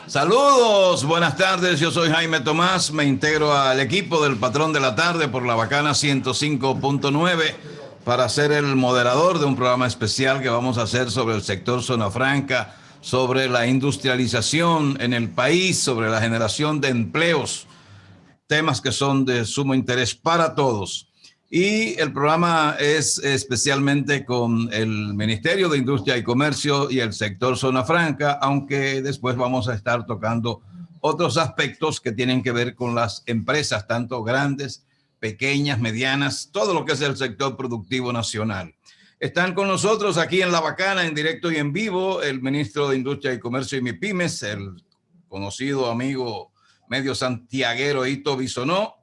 Saludos, buenas tardes, yo soy Jaime Tomás, me integro al equipo del Patrón de la Tarde por la Bacana 105.9 para ser el moderador de un programa especial que vamos a hacer sobre el sector Zona Franca, sobre la industrialización en el país, sobre la generación de empleos, temas que son de sumo interés para todos. Y el programa es especialmente con el Ministerio de Industria y Comercio y el sector Zona Franca, aunque después vamos a estar tocando otros aspectos que tienen que ver con las empresas, tanto grandes, pequeñas, medianas, todo lo que es el sector productivo nacional. Están con nosotros aquí en La Bacana, en directo y en vivo, el ministro de Industria y Comercio y MIPIMES, el conocido amigo medio santiaguero Ito Bisonó.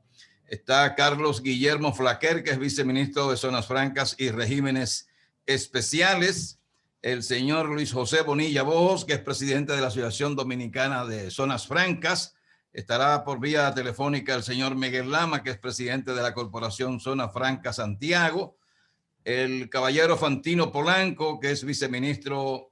Está Carlos Guillermo Flaquer, que es viceministro de Zonas Francas y Regímenes Especiales. El señor Luis José Bonilla Bojos, que es presidente de la Asociación Dominicana de Zonas Francas. Estará por vía telefónica el señor Miguel Lama, que es presidente de la Corporación Zona Franca Santiago. El caballero Fantino Polanco, que es viceministro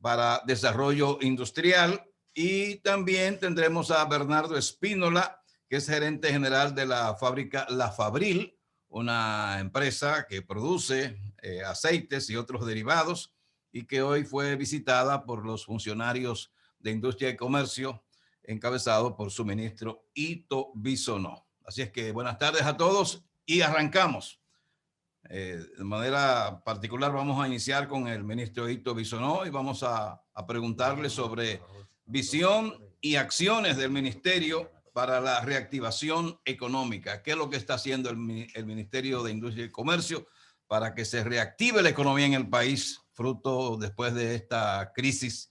para Desarrollo Industrial. Y también tendremos a Bernardo Espínola, que es gerente general de la fábrica La Fabril, una empresa que produce aceites y otros derivados y que hoy fue visitada por los funcionarios de Industria y Comercio, encabezado por su ministro Ito Bisonó. Así es que buenas tardes a todos y arrancamos. De manera particular vamos a iniciar con el ministro Ito Bisonó y vamos a preguntarle sobre visión y acciones del ministerio para la reactivación económica. ¿Qué es lo que está haciendo el Ministerio de Industria y Comercio para que se reactive la economía en el país, fruto después de esta crisis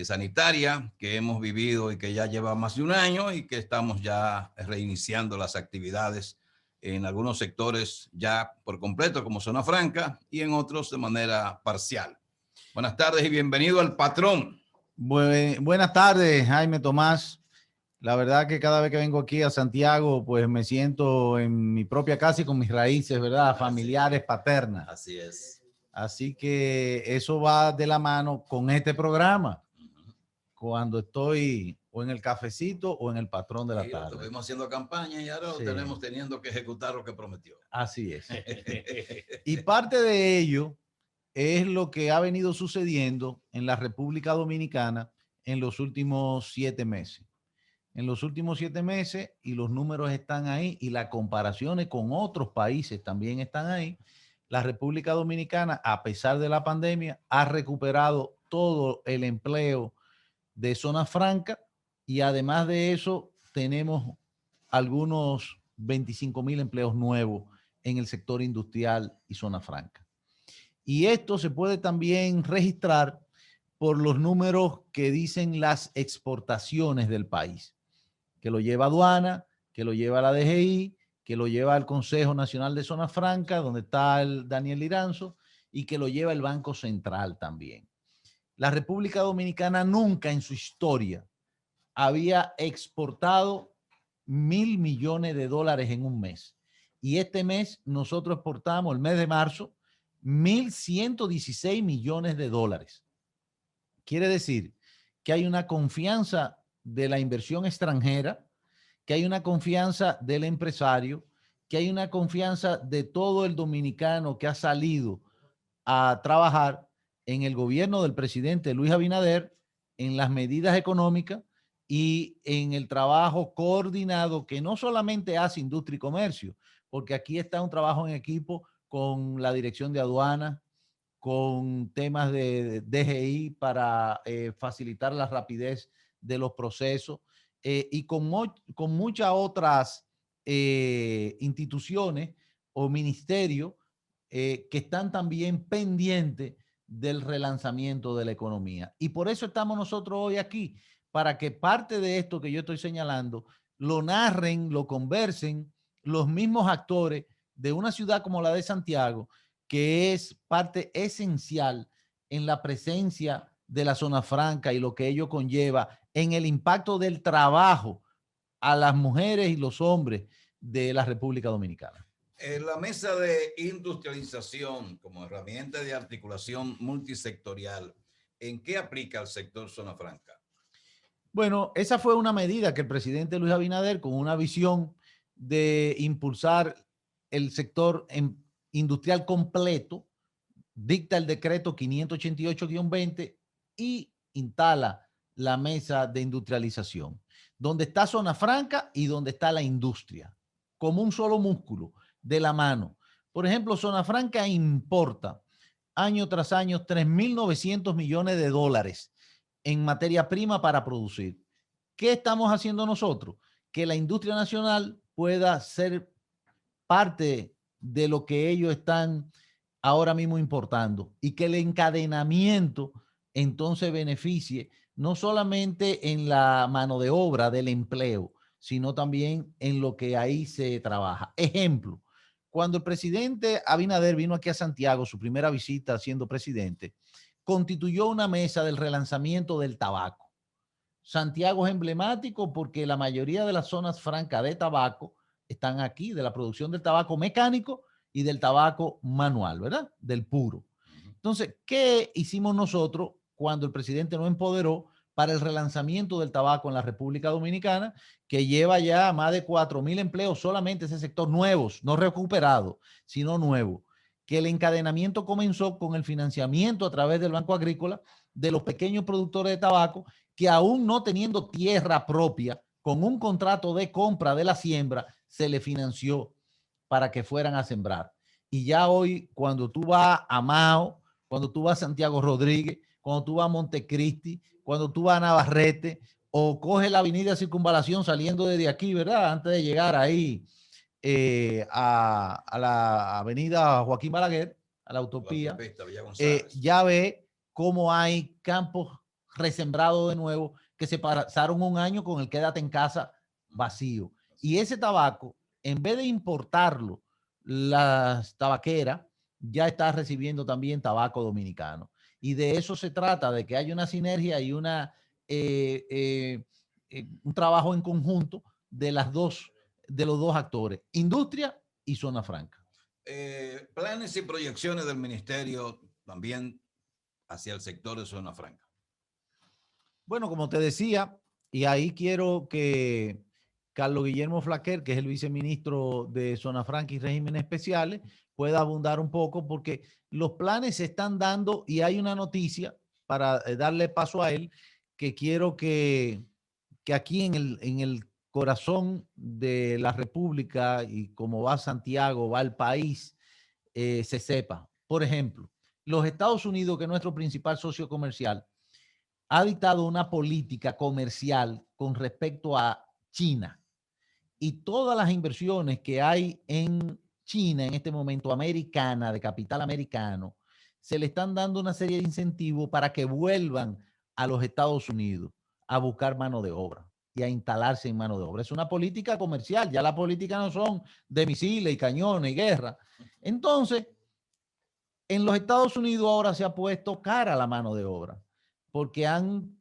sanitaria que hemos vivido y que ya lleva más de un año y que estamos ya reiniciando las actividades en algunos sectores ya por completo como Zona Franca y en otros de manera parcial? Buenas tardes y bienvenido al Patrón. Buenas tardes, Jaime Tomás. La verdad que cada vez que vengo aquí a Santiago, pues me siento en mi propia casa y con mis raíces, ¿verdad? Familiares, paternas. Así es. Así que eso va de la mano con este programa, cuando estoy o en el cafecito o en el Patrón de la Tarde. Estuvimos haciendo campaña y ahora sí, tenemos teniendo que ejecutar lo que prometió. Así es. Y parte de ello es lo que ha venido sucediendo en la República Dominicana en los últimos 7 meses. En los últimos 7 meses, y los números están ahí, y las comparaciones con otros países también están ahí, la República Dominicana, a pesar de la pandemia, ha recuperado todo el empleo de zona franca, y además de eso, tenemos algunos 25,000 empleos nuevos en el sector industrial y zona franca. Y esto se puede también registrar por los números que dicen las exportaciones del país, que lo lleva aduana, que lo lleva la DGI, que lo lleva el Consejo Nacional de Zona Franca, donde está el Daniel Liranzo, y que lo lleva el Banco Central también. La República Dominicana nunca en su historia había exportado 1,000 millones de dólares en un mes. Y este mes nosotros exportamos, el mes de marzo, 1,116 millones de dólares. Quiere decir que hay una confianza de la inversión extranjera, que hay una confianza del empresario, que hay una confianza de todo el dominicano que ha salido a trabajar en el gobierno del presidente Luis Abinader, en las medidas económicas y en el trabajo coordinado que no solamente hace Industria y Comercio, porque aquí está un trabajo en equipo con la Dirección de Aduanas, con temas de DGI para facilitar la rapidez de los procesos y con muchas otras instituciones o ministerios que están también pendientes del relanzamiento de la economía. Y por eso estamos nosotros hoy aquí, para que parte de esto que yo estoy señalando lo narren, lo conversen los mismos actores de una ciudad como la de Santiago, que es parte esencial en la presencia de la zona franca y lo que ello conlleva en el impacto del trabajo a las mujeres y los hombres de la República Dominicana. La mesa de industrialización como herramienta de articulación multisectorial, ¿en qué aplica el sector zona franca? Bueno, esa fue una medida que el presidente Luis Abinader, con una visión de impulsar el sector industrial completo, dicta el decreto 588-20 y instala la mesa de industrialización, donde está Zona Franca y donde está la industria, como un solo músculo de la mano. Por ejemplo, Zona Franca importa año tras año 3.900 millones de dólares en materia prima para producir. ¿Qué estamos haciendo nosotros? Que la industria nacional pueda ser parte de lo que ellos están ahora mismo importando y que el encadenamiento entonces beneficie no solamente en la mano de obra del empleo, sino también en lo que ahí se trabaja. Ejemplo, cuando el presidente Abinader vino aquí a Santiago, su primera visita siendo presidente, constituyó una mesa del relanzamiento del tabaco. Santiago es emblemático porque la mayoría de las zonas francas de tabaco están aquí, de la producción del tabaco mecánico y del tabaco manual, ¿verdad? Del puro. Entonces, ¿qué hicimos nosotros cuando el presidente nos empoderó para el relanzamiento del tabaco en la República Dominicana, que lleva ya más de 4.000 empleos solamente ese sector, nuevos, no recuperados, sino nuevos? Que el encadenamiento comenzó con el financiamiento a través del Banco Agrícola de los pequeños productores de tabaco que, aún no teniendo tierra propia, con un contrato de compra de la siembra, se le financió para que fueran a sembrar. Y ya hoy, cuando tú vas a Mao, cuando tú vas a Santiago Rodríguez, cuando tú vas a Montecristi, cuando tú vas a Navarrete, o coges la avenida Circunvalación saliendo desde aquí, ¿verdad? Antes de llegar ahí a la avenida Joaquín Balaguer, a la utopía, ya ve cómo hay campos resembrados de nuevo que se pasaron un año con el quédate en casa vacío. Y ese tabaco, en vez de importarlo, las tabaqueras ya está recibiendo también tabaco dominicano. Y de eso se trata, de que haya una sinergia y un trabajo en conjunto de los dos actores, industria y zona franca. Planes y proyecciones del ministerio también hacia el sector de zona franca. Bueno, como te decía, y ahí quiero que Carlos Guillermo Flaquer, que es el viceministro de Zona Franca y Regímenes Especiales, pueda abundar un poco, porque los planes se están dando y hay una noticia para darle paso a él, que quiero que aquí en el corazón de la República, y como va Santiago, va el país, se sepa. Por ejemplo, los Estados Unidos, que es nuestro principal socio comercial, ha dictado una política comercial con respecto a China, y todas las inversiones que hay en China en este momento, americana, de capital americano, se le están dando una serie de incentivos para que vuelvan a los Estados Unidos a buscar mano de obra y a instalarse en mano de obra. Es una política comercial, ya la política no son de misiles y cañones y guerra. Entonces, en los Estados Unidos ahora se ha puesto cara la mano de obra, porque han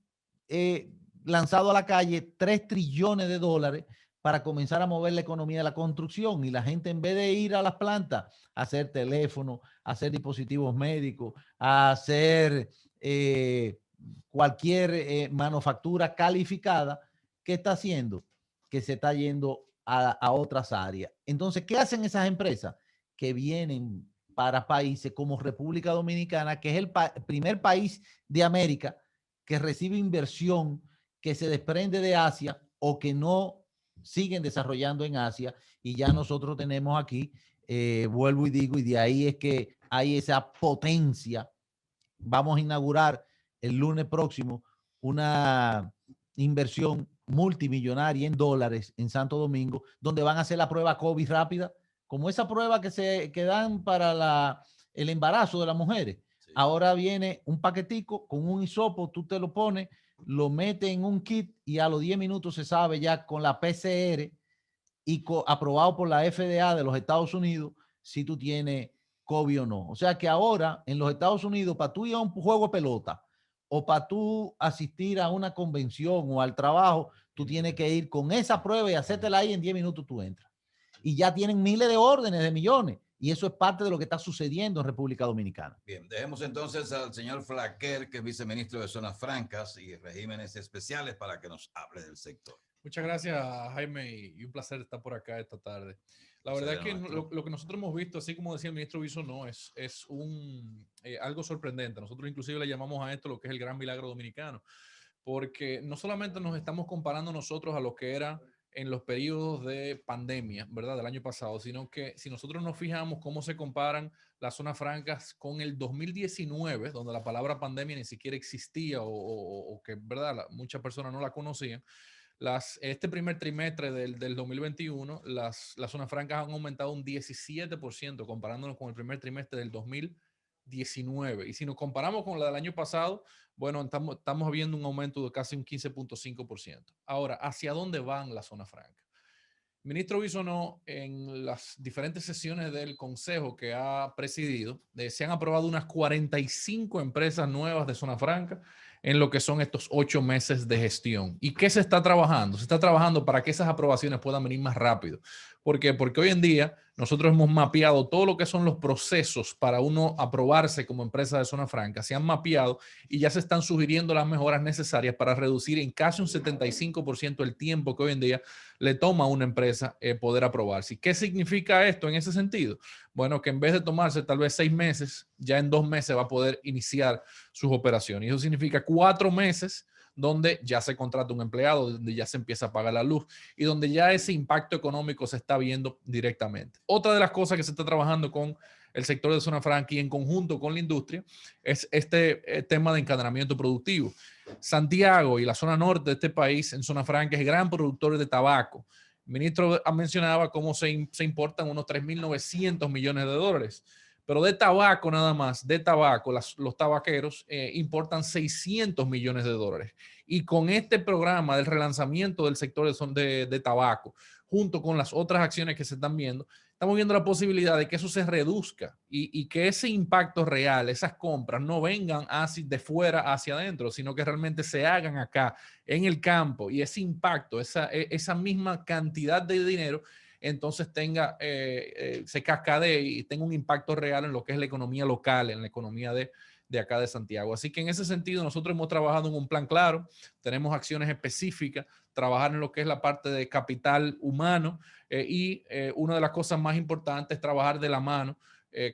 lanzado a la calle 3 trillones de dólares para comenzar a mover la economía de la construcción, y la gente, en vez de ir a las plantas a hacer teléfonos, a hacer dispositivos médicos, a hacer cualquier manufactura calificada, ¿qué está haciendo? Que se está yendo a otras áreas. Entonces, ¿qué hacen esas empresas? Que vienen para países como República Dominicana, que es el primer país de América que recibe inversión que se desprende de Asia o que no siguen desarrollando en Asia, y ya nosotros tenemos aquí, vuelvo y digo, y de ahí es que hay esa potencia. Vamos a inaugurar el lunes próximo una inversión multimillonaria en dólares en Santo Domingo, donde van a hacer la prueba COVID rápida, como esa prueba que dan para el embarazo de las mujeres. Sí. Ahora viene un paquetico con un hisopo, tú te lo pones, lo metes en un kit y a los 10 minutos se sabe ya con la PCR y aprobado por la FDA de los Estados Unidos si tú tienes COVID o no. O sea que ahora en los Estados Unidos, para tú ir a un juego de pelota o para tú asistir a una convención o al trabajo, tú tienes que ir con esa prueba y hacértela ahí, en 10 minutos tú entras. Y ya tienen miles de órdenes de millones. Y eso es parte de lo que está sucediendo en República Dominicana. Bien, dejemos entonces al señor Flaquer, que es viceministro de Zonas Francas y Regímenes Especiales, para que nos hable del sector. Muchas gracias, Jaime, y un placer estar por acá esta tarde. La verdad es que lo que nosotros hemos visto, así como decía el ministro Bisonó, es algo sorprendente. Nosotros inclusive le llamamos a esto lo que es el gran milagro dominicano, porque no solamente nos estamos comparando nosotros a lo que era en los periodos de pandemia, ¿verdad? Del año pasado, sino que si nosotros nos fijamos cómo se comparan las zonas francas con el 2019, donde la palabra pandemia ni siquiera existía o que, ¿verdad? Muchas personas no la conocían. Este primer trimestre del 2021, las zonas francas han aumentado un 17% comparándonos con el primer trimestre del 2019. Y si nos comparamos con la del año pasado, bueno, estamos viendo un aumento de casi un 15.5%. Ahora, ¿hacia dónde van las zonas francas? El ministro Bisonó, en las diferentes sesiones del consejo que ha presidido, se han aprobado unas 45 empresas nuevas de zona franca en lo que son estos 8 meses de gestión. ¿Y qué se está trabajando? Se está trabajando para que esas aprobaciones puedan venir más rápido. ¿Por qué? Porque hoy en día nosotros hemos mapeado todo lo que son los procesos para uno aprobarse como empresa de zona franca. Se han mapeado y ya se están sugiriendo las mejoras necesarias para reducir en casi un 75% el tiempo que hoy en día le toma a una empresa poder aprobarse. ¿Qué significa esto en ese sentido? Bueno, que en vez de tomarse tal vez 6 meses, ya en 2 meses va a poder iniciar sus operaciones. Y eso significa 4 meses donde ya se contrata un empleado, donde ya se empieza a pagar la luz y donde ya ese impacto económico se está viendo directamente. Otra de las cosas que se está trabajando con el sector de zona franca y en conjunto con la industria es este tema de encadenamiento productivo. Santiago y la zona norte de este país en zona franca es gran productor de tabaco. El ministro mencionaba cómo se importan unos 3.900 millones de dólares. Pero de tabaco nada más, de tabaco, los tabaqueros importan 600 millones de dólares. Y con este programa del relanzamiento del sector de tabaco, junto con las otras acciones que se están viendo, estamos viendo la posibilidad de que eso se reduzca y que ese impacto real, esas compras, no vengan de fuera hacia adentro, sino que realmente se hagan acá, en el campo, y ese impacto, esa misma cantidad de dinero, entonces se cascadee y tenga un impacto real en lo que es la economía local, en la economía de acá de Santiago. Así que en ese sentido nosotros hemos trabajado en un plan claro, tenemos acciones específicas, trabajar en lo que es la parte de capital humano y una de las cosas más importantes es trabajar de la mano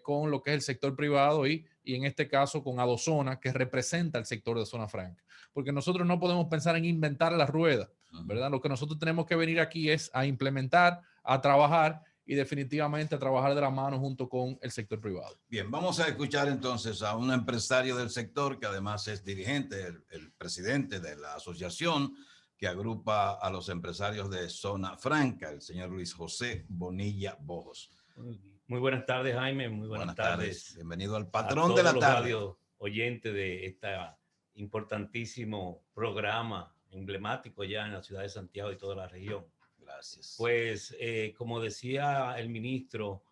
con lo que es el sector privado y en este caso con Adozona, que representa el sector de zona franca. Porque nosotros no podemos pensar en inventar la rueda, ¿verdad? Lo que nosotros tenemos que venir aquí es a implementar, a trabajar y definitivamente a trabajar de la mano junto con el sector privado. Bien, vamos a escuchar entonces a un empresario del sector que además es dirigente, el presidente de la asociación que agrupa a los empresarios de zona franca, el señor Luis José Bonilla Bojos. Muy buenas tardes, Jaime. Muy buenas tardes. Bienvenido al patrón de la tarde. Radio oyente de este importantísimo programa emblemático ya en la ciudad de Santiago y toda la región. Gracias. Pues, como decía el ministro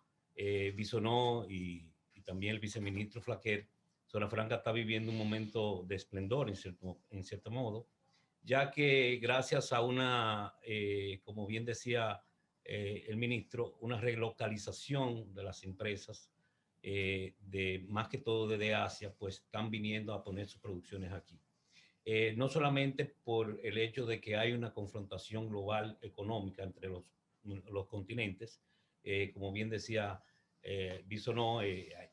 Bisonó y también el viceministro Flaquer, Zona Franca está viviendo un momento de esplendor en cierto modo, ya que gracias a una, como bien decía el ministro, una relocalización de las empresas, más que todo desde Asia, pues están viniendo a poner sus producciones aquí. No solamente por el hecho de que hay una confrontación global económica entre los continentes, como bien decía Bisonó,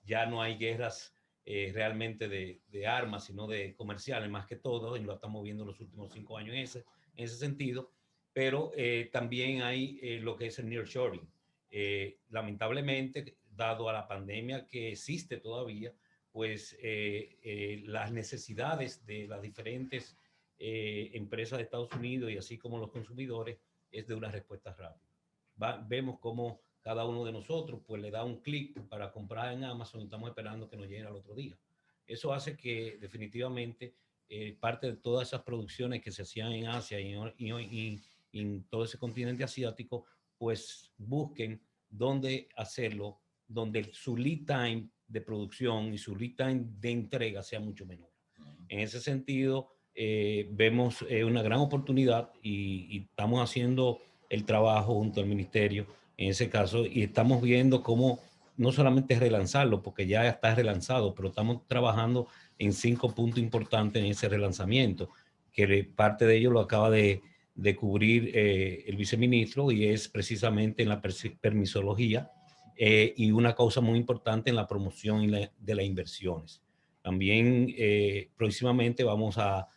ya no hay guerras realmente de armas, sino de comerciales más que todo, y lo estamos viendo en los últimos 5 años en ese sentido, pero también hay lo que es el nearshoring. Lamentablemente, dado a la pandemia que existe todavía, pues las necesidades de las diferentes empresas de Estados Unidos y así como los consumidores es de una respuesta rápida. Vemos cómo cada uno de nosotros pues le da un clic para comprar en Amazon y estamos esperando que nos llegue al otro día. Eso hace que definitivamente parte de todas esas producciones que se hacían en Asia y en todo ese continente asiático pues busquen dónde hacerlo, donde su lead time de producción y su lead time de entrega sea mucho menor. En ese sentido, vemos una gran oportunidad y estamos haciendo el trabajo junto al ministerio en ese caso y estamos viendo cómo no solamente relanzarlo, porque ya está relanzado, pero estamos trabajando en 5 puntos importantes en ese relanzamiento, que parte de ello lo acaba de cubrir el viceministro, y es precisamente en la permisología y una causa muy importante en la promoción de las inversiones. También próximamente vamos a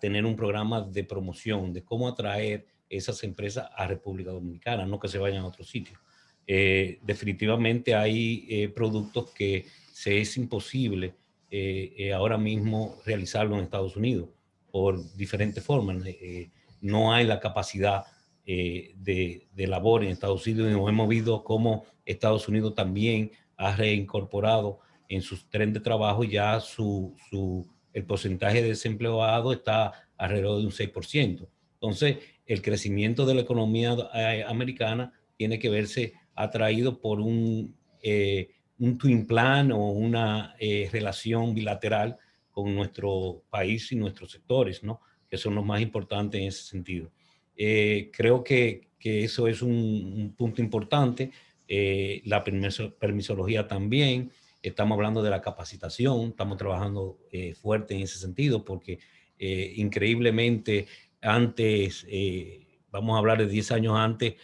tener un programa de promoción de cómo atraer esas empresas a República Dominicana, no que se vayan a otro sitio. Definitivamente hay productos que se es imposible ahora mismo realizarlo en Estados Unidos por diferentes formas. No hay la capacidad de labor en Estados Unidos, y hemos visto cómo Estados Unidos también ha reincorporado en sus tren de trabajo ya el porcentaje de desempleado está alrededor de un 6%. Entonces, el crecimiento de la economía americana tiene que verse atraído por un twin plan o una relación bilateral con nuestro país y nuestros sectores, ¿no? Que son los más importantes en ese sentido. Creo que eso es un punto importante. La permisología también. Estamos hablando de la capacitación, estamos trabajando fuerte en ese sentido, porque increíblemente antes, vamos a hablar de 10 años antes,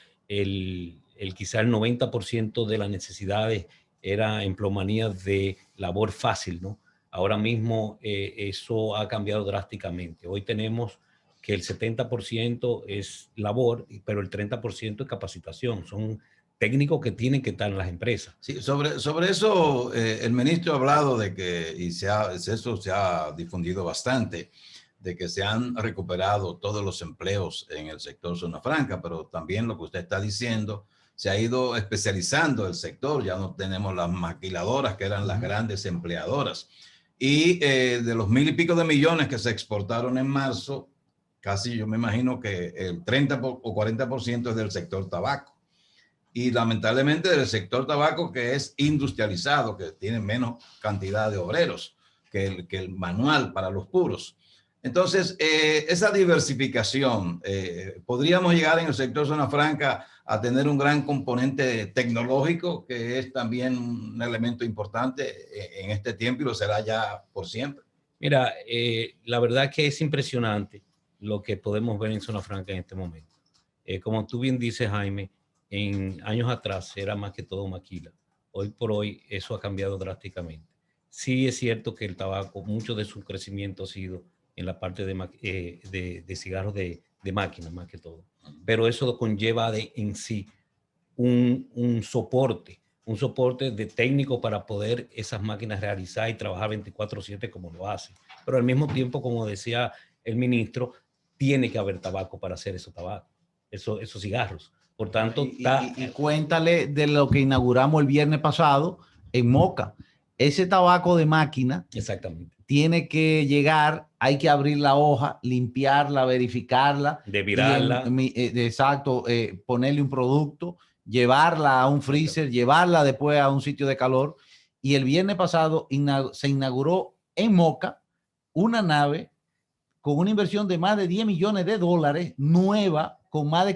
quizá el 90% de las necesidades era empleomanía de labor fácil, ¿no? Ahora mismo eso ha cambiado drásticamente. Hoy tenemos que el 70% es labor, pero el 30% es capacitación. Son técnicos que tienen que estar en las empresas. Sí, sobre eso el ministro ha hablado de que, y eso se ha difundido bastante, de que se han recuperado todos los empleos en el sector zona franca, pero también lo que usted está diciendo, se ha ido especializando el sector. Ya no tenemos las maquiladoras, que eran las grandes empleadoras. Y de los 1,000 y pico de millones que se exportaron en marzo, casi yo me imagino que el 30 o 40% es del sector tabaco. Y lamentablemente del sector tabaco, que es industrializado, que tiene menos cantidad de obreros que el manual para los puros. Entonces, esa diversificación, podríamos llegar en el sector zona franca a tener un gran componente tecnológico, que es también un elemento importante en este tiempo, y lo será ya por siempre. Mira, la verdad que es impresionante lo que podemos ver en zona franca en este momento. Como tú bien dices, Jaime, en años atrás era más que todo maquila. Hoy por hoy eso ha cambiado drásticamente. Sí es cierto que el tabaco, mucho de su crecimiento ha sido en la parte de cigarros de máquina, más que todo. Pero eso conlleva en sí un soporte de técnico para poder esas máquinas realizar y trabajar 24/7 como lo hacen. Pero al mismo tiempo, como decía el ministro, tiene que haber tabaco para hacer esos cigarros. Por tanto, y cuéntale de lo que inauguramos el viernes pasado en Moca. Ese tabaco de máquina, exactamente, tiene que llegar, hay que abrir la hoja, limpiarla, verificarla, devirarla. Exacto, ponerle un producto, llevarla a un freezer, llevarla después a un sitio de calor. Y el viernes pasado se inauguró en Moca una nave con una inversión de más de $10 millones nueva, con más de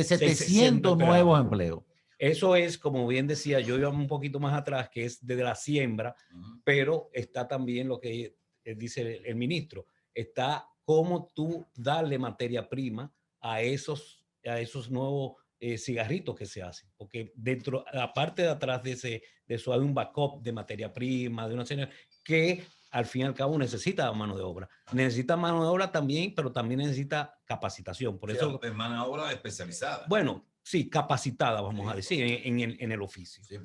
700 nuevos empleos. Eso es, como bien decía, yo iba un poquito más atrás, que es desde la siembra, pero está también lo que dice el ministro, está cómo tú darle materia prima a esos nuevos cigarritos que se hacen, porque dentro, la parte de atrás de eso hay un backup de materia prima, de una serie que al fin y al cabo necesita mano de obra. Necesita mano de obra también, pero también necesita capacitación. Por eso, mano de obra especializada. Bueno, sí, capacitada, vamos a decir, en el oficio. Sí,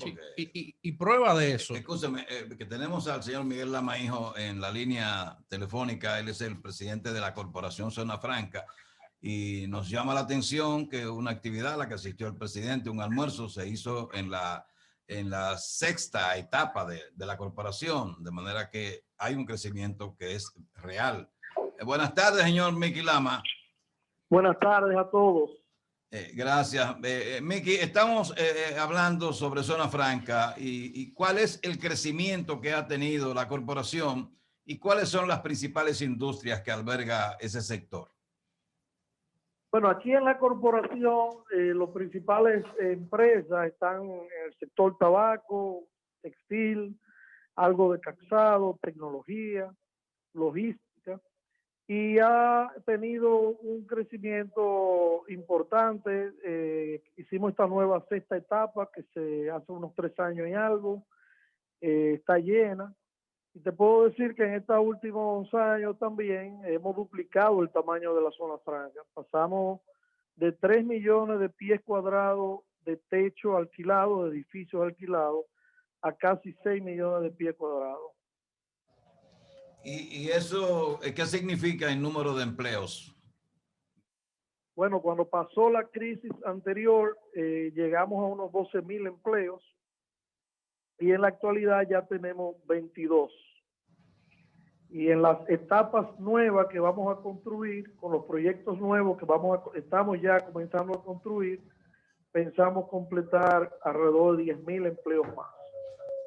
y prueba de eso. Escúchame, que tenemos al señor Miguel Lamaijo en la línea telefónica. Él es el presidente de la Corporación Zona Franca, y nos llama la atención que una actividad a la que asistió el presidente, un almuerzo, se hizo en la sexta etapa de la corporación, de manera que hay un crecimiento que es real. Buenas tardes, señor Miki Lama. Buenas tardes a todos. Gracias. Miki, estamos hablando sobre Zona Franca y cuál es el crecimiento que ha tenido la corporación y cuáles son las principales industrias que alberga ese sector. Bueno, aquí en la corporación, los principales empresas están en el sector tabaco, textil, algo de calzado, tecnología, logística, y ha tenido un crecimiento importante. Hicimos esta nueva sexta etapa que se hace unos 3 años y algo, está llena. Y te puedo decir que en estos últimos años también hemos duplicado el tamaño de la zona franca. Pasamos de 3 millones de pies cuadrados de techo alquilado, de edificios alquilados, a casi 6 millones de pies cuadrados. ¿Y eso qué significa en número de empleos? Bueno, cuando pasó la crisis anterior, llegamos a unos 12,000 empleos y en la actualidad ya tenemos 22. Y en las etapas nuevas que vamos a construir, con los proyectos nuevos que estamos ya comenzando a construir, pensamos completar alrededor de 10,000 empleos más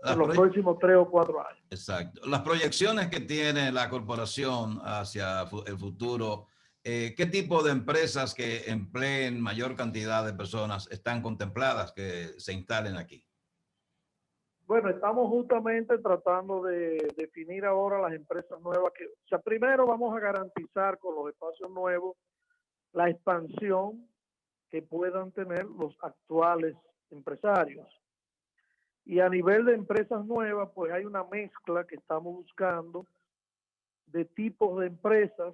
en los próximos 3 o 4 años. Exacto. Las proyecciones que tiene la corporación hacia el futuro, ¿qué tipo de empresas que empleen mayor cantidad de personas están contempladas que se instalen aquí? Bueno, estamos justamente tratando de definir ahora las empresas nuevas o sea, primero vamos a garantizar con los espacios nuevos la expansión que puedan tener los actuales empresarios. Y a nivel de empresas nuevas, pues hay una mezcla que estamos buscando de tipos de empresas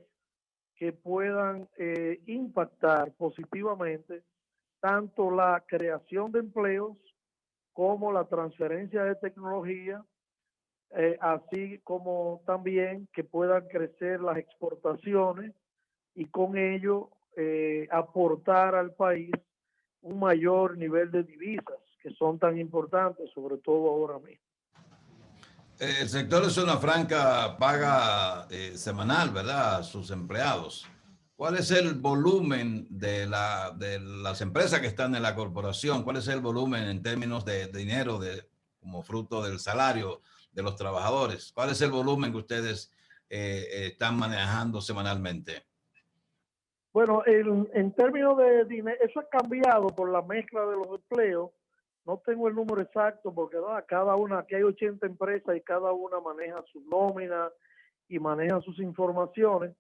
que puedan impactar positivamente tanto la creación de empleos como la transferencia de tecnología, así como también que puedan crecer las exportaciones y con ello aportar al país un mayor nivel de divisas que son tan importantes, sobre todo ahora mismo. El sector de zona franca paga semanal, ¿verdad?, a sus empleados. ¿Cuál es el volumen de las empresas que están en la corporación? ¿Cuál es el volumen en términos de dinero como fruto del salario de los trabajadores? ¿Cuál es el volumen que ustedes están manejando semanalmente? Bueno, en términos de dinero, eso ha cambiado por la mezcla de los empleos. No tengo el número exacto porque cada una, aquí hay 80 empresas y cada una maneja sus nóminas y maneja sus informaciones.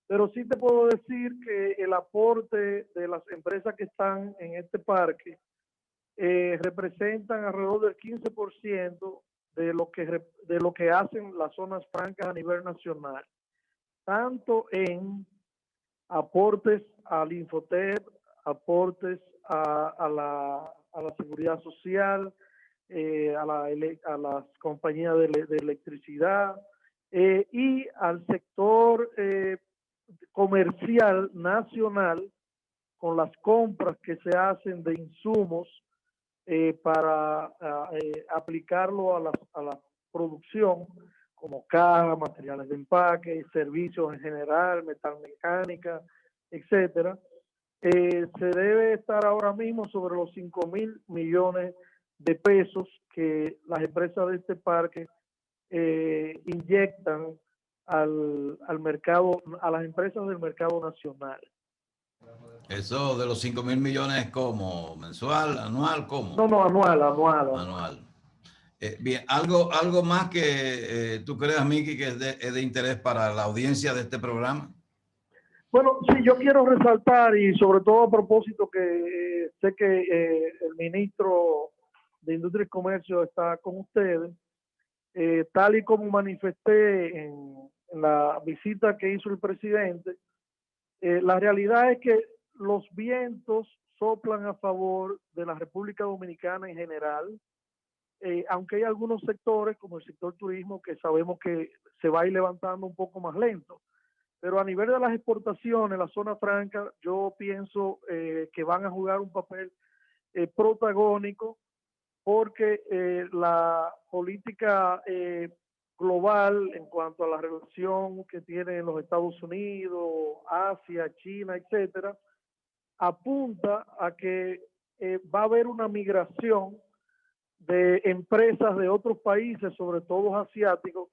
Pero sí te puedo decir que el aporte de las empresas que están en este parque representan alrededor del 15% de lo que hacen las zonas francas a nivel nacional, tanto en aportes al Infotep, aportes a la seguridad social, a las compañías de electricidad y al sector comercial nacional, con las compras que se hacen de insumos para aplicarlo a la producción, como caja, materiales de empaque, servicios en general, metalmecánica, etcétera. Se debe estar ahora mismo sobre los 5,000 millones de pesos que las empresas de este parque inyectan al mercado, a las empresas del mercado nacional. Eso de los 5,000 millones, ¿cómo? ¿Mensual? ¿Anual? ¿Cómo? No, anual. Anual. Bien, algo más que tú creas, Miki, que es de interés para la audiencia de este programa. Bueno, sí, yo quiero resaltar y sobre todo a propósito que sé que el ministro de Industria y Comercio está con ustedes, tal y como manifesté en la visita que hizo el presidente, la realidad es que los vientos soplan a favor de la República Dominicana en general, aunque hay algunos sectores como el sector turismo que sabemos que se va a ir levantando un poco más lento. Pero a nivel de las exportaciones, la zona franca, yo pienso que van a jugar un papel protagónico porque la política global en cuanto a la relación que tienen los Estados Unidos, Asia, China, etcétera, apunta a que va a haber una migración de empresas de otros países, sobre todo asiáticos,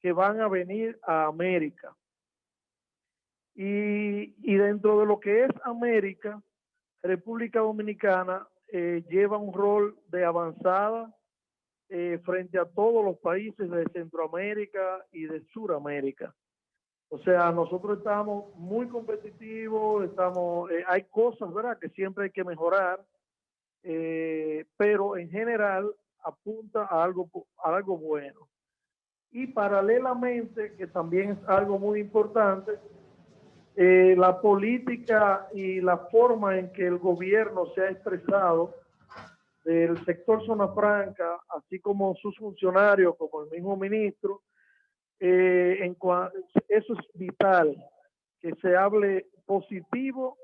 que van a venir a América. Y dentro de lo que es América, República Dominicana lleva un rol de avanzada frente a todos los países de Centroamérica y de Suramérica. O sea, nosotros estamos muy competitivos, hay cosas, ¿verdad?, que siempre hay que mejorar, pero en general apunta a algo bueno. Y paralelamente, que también es algo muy importante, la política y la forma en que el gobierno se ha expresado del sector Zona Franca, así como sus funcionarios, como el mismo ministro, eso es vital, que se hable positivo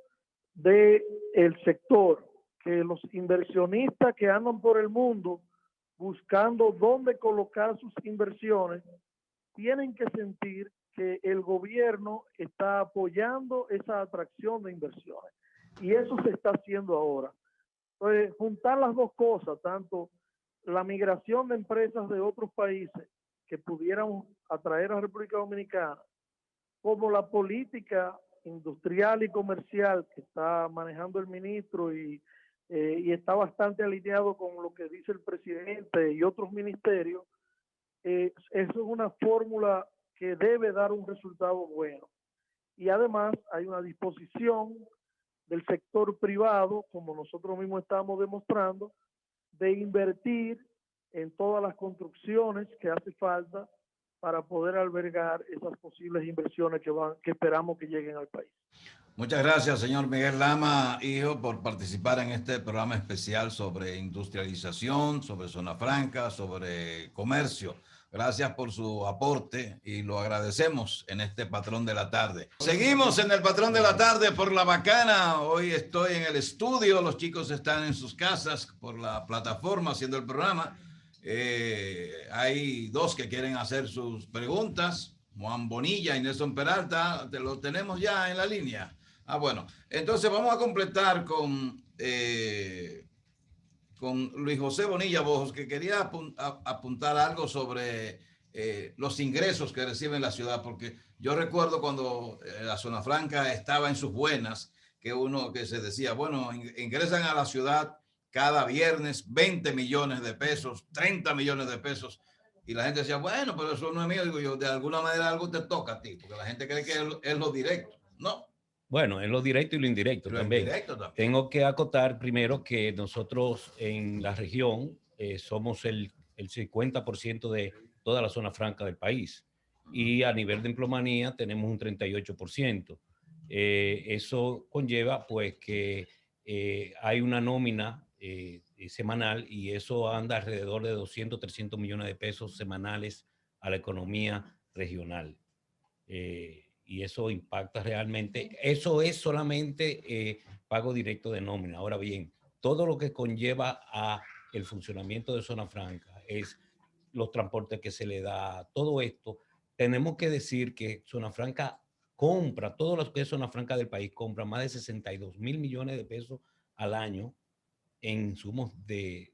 del sector, que los inversionistas que andan por el mundo buscando dónde colocar sus inversiones, tienen que sentir que el gobierno está apoyando esa atracción de inversiones. Y eso se está haciendo ahora. Entonces, juntar las dos cosas, tanto la migración de empresas de otros países que pudieran atraer a la República Dominicana, como la política industrial y comercial que está manejando el ministro y está bastante alineado con lo que dice el presidente y otros ministerios, eso es una fórmula que debe dar un resultado bueno. Y además hay una disposición del sector privado, como nosotros mismos estamos demostrando, de invertir en todas las construcciones que hace falta para poder albergar esas posibles inversiones que esperamos que lleguen al país. Muchas gracias, señor Miguel Lama, hijo, por participar en este programa especial sobre industrialización, sobre zona franca, sobre comercio. Gracias por su aporte y lo agradecemos en este Patrón de la Tarde. Seguimos en el Patrón de la Tarde por La Bacana. Hoy estoy en el estudio, los chicos están en sus casas por la plataforma haciendo el programa. Hay dos que quieren hacer sus preguntas, Juan Bonilla y Nelson Peralta, lo tenemos ya en la línea. Bueno, entonces vamos a completar con Luis José Bonilla Bojos, que quería apuntar algo sobre los ingresos que recibe la ciudad, porque yo recuerdo cuando la Zona Franca estaba en sus buenas, que se decía, bueno, ingresan a la ciudad cada viernes 20 millones de pesos, 30 millones de pesos, y la gente decía, bueno, pero eso no es mío. Digo yo, de alguna manera algo te toca a ti, porque la gente cree que es lo directo. No. Bueno, en lo directo y lo indirecto también. Tengo que acotar primero que nosotros en la región somos el 50% de toda la zona franca del país, y a nivel de empleomanía tenemos un 38%. Eso conlleva pues que hay una nómina semanal, y eso anda alrededor de 200, 300 millones de pesos semanales a la economía regional. Y eso impacta realmente. Eso es solamente pago directo de nómina. Ahora bien, todo lo que conlleva a el funcionamiento de zona franca es los transportes que se le da, todo esto. Tenemos que decir que zona franca compra, todo lo que es zona franca del país, compra más de 62 mil millones de pesos al año en insumos de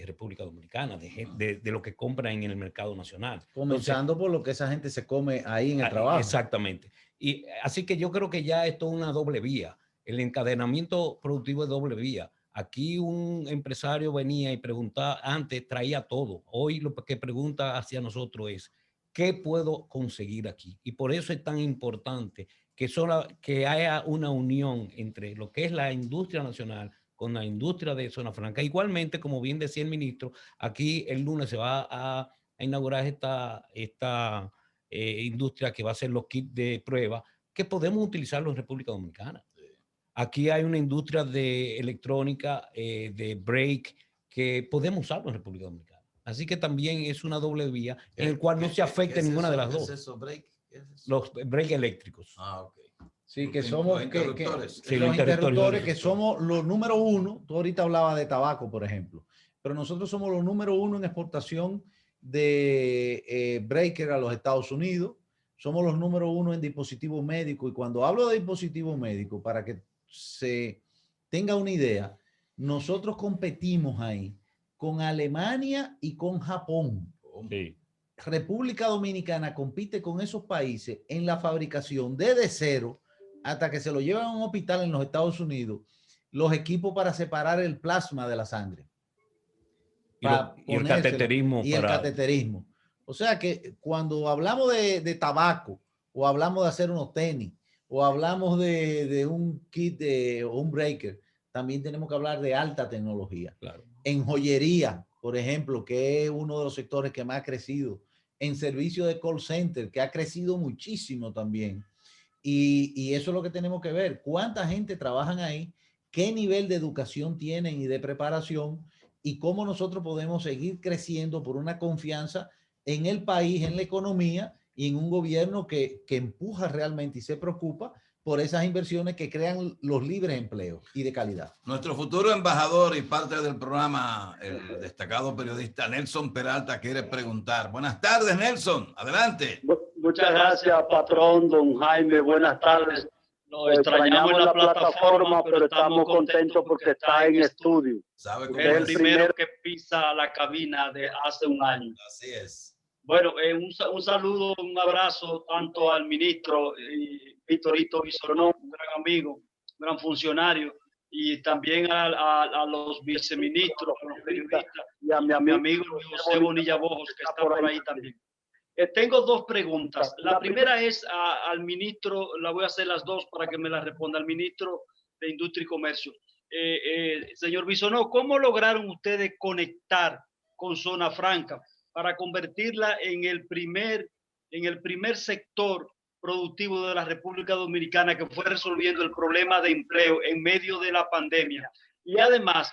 República Dominicana, de lo que compra en el mercado nacional. Comenzando por lo que esa gente se come ahí en el trabajo. Exactamente. Y así que yo creo que ya esto es una doble vía. El encadenamiento productivo es doble vía. Aquí un empresario venía y preguntaba, antes traía todo. Hoy lo que pregunta hacia nosotros es, ¿qué puedo conseguir aquí? Y por eso es tan importante que haya una unión entre lo que es la industria nacional con la industria de zona franca. Igualmente, como bien decía el ministro, aquí el lunes se va a inaugurar esta industria que va a ser los kits de prueba, que podemos utilizarlo en República Dominicana. Aquí hay una industria de electrónica, de brake, que podemos usarlo en República Dominicana. Así que también es una doble vía en el cual no se afecte ninguna de las dos. ¿Qué es eso, break? Los break eléctricos. Ok. Sí, que somos los interruptores. los interruptores, que somos los número uno. Tú ahorita hablabas de tabaco, por ejemplo, pero nosotros somos los número uno en exportación de breaker a los Estados Unidos. Somos los número uno en dispositivos médicos. Y cuando hablo de dispositivos médicos, para que se tenga una idea, nosotros competimos ahí con Alemania y con Japón. Sí. República Dominicana compite con esos países en la fabricación desde cero hasta que se lo llevan a un hospital en los Estados Unidos, los equipos para separar el plasma de la sangre. Y el cateterismo. Y el cateterismo. O sea que cuando hablamos de tabaco, o hablamos de hacer unos tenis, o hablamos de un kit o un breaker, también tenemos que hablar de alta tecnología. Claro. En joyería, por ejemplo, que es uno de los sectores que más ha crecido. En servicio de call center, que ha crecido muchísimo también. Y eso es lo que tenemos que ver. ¿Cuánta gente trabaja ahí? ¿Qué nivel de educación tienen y de preparación? Y cómo nosotros podemos seguir creciendo por una confianza en el país, en la economía y en un gobierno que empuja realmente y se preocupa por esas inversiones que crean los libres empleos y de calidad. Nuestro futuro embajador y parte del programa, el destacado periodista Nelson Peralta, quiere preguntar. Buenas tardes, Nelson. Adelante. Muchas gracias, patrón, don Jaime. Buenas tardes. Nos extrañamos en la plataforma, pero estamos contentos porque está en estudio. ¿Sabe cómo es el primero que pisa la cabina de hace un año. Así es. Bueno, un saludo, un abrazo tanto al ministro Víctorito Bisonó, un gran amigo, un gran funcionario, y también a los viceministros, a los periodistas, y a mi amigo José Bonilla Bojos, que está por ahí también. Tengo dos preguntas. La primera es al ministro, la voy a hacer las dos para que me las responda, al ministro de Industria y Comercio. Señor Bisonó, ¿cómo lograron ustedes conectar con Zona Franca para convertirla en el primer sector productivo de la República Dominicana que fue resolviendo el problema de empleo en medio de la pandemia? Y además,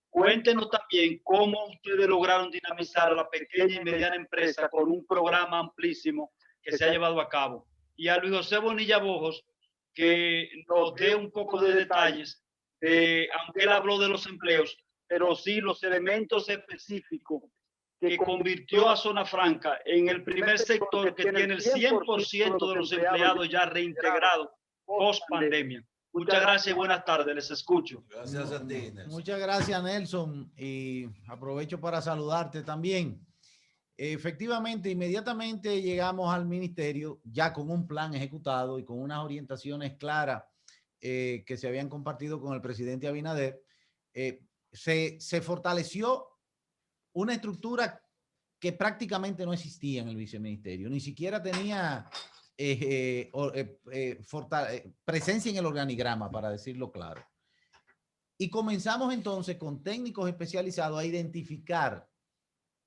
cuéntenos también cómo ustedes lograron dinamizar a la pequeña y mediana empresa con un programa amplísimo que se ha llevado a cabo. Y a Luis José Bonilla Bojos, que nos dé un poco de detalles, aunque él habló de los empleos, pero sí los elementos específicos que convirtió a Zona Franca en el primer sector que tiene el 100% de los empleados ya reintegrados post pandemia. Muchas gracias y buenas tardes, les escucho. Gracias a ti, Nelson. Muchas gracias, Nelson, y aprovecho para saludarte también. Efectivamente, inmediatamente llegamos al ministerio ya con un plan ejecutado y con unas orientaciones claras que se habían compartido con el presidente Abinader. Se fortaleció una estructura que prácticamente no existía en el viceministerio, ni siquiera tenía presencia en el organigrama, para decirlo claro. Y comenzamos entonces con técnicos especializados a identificar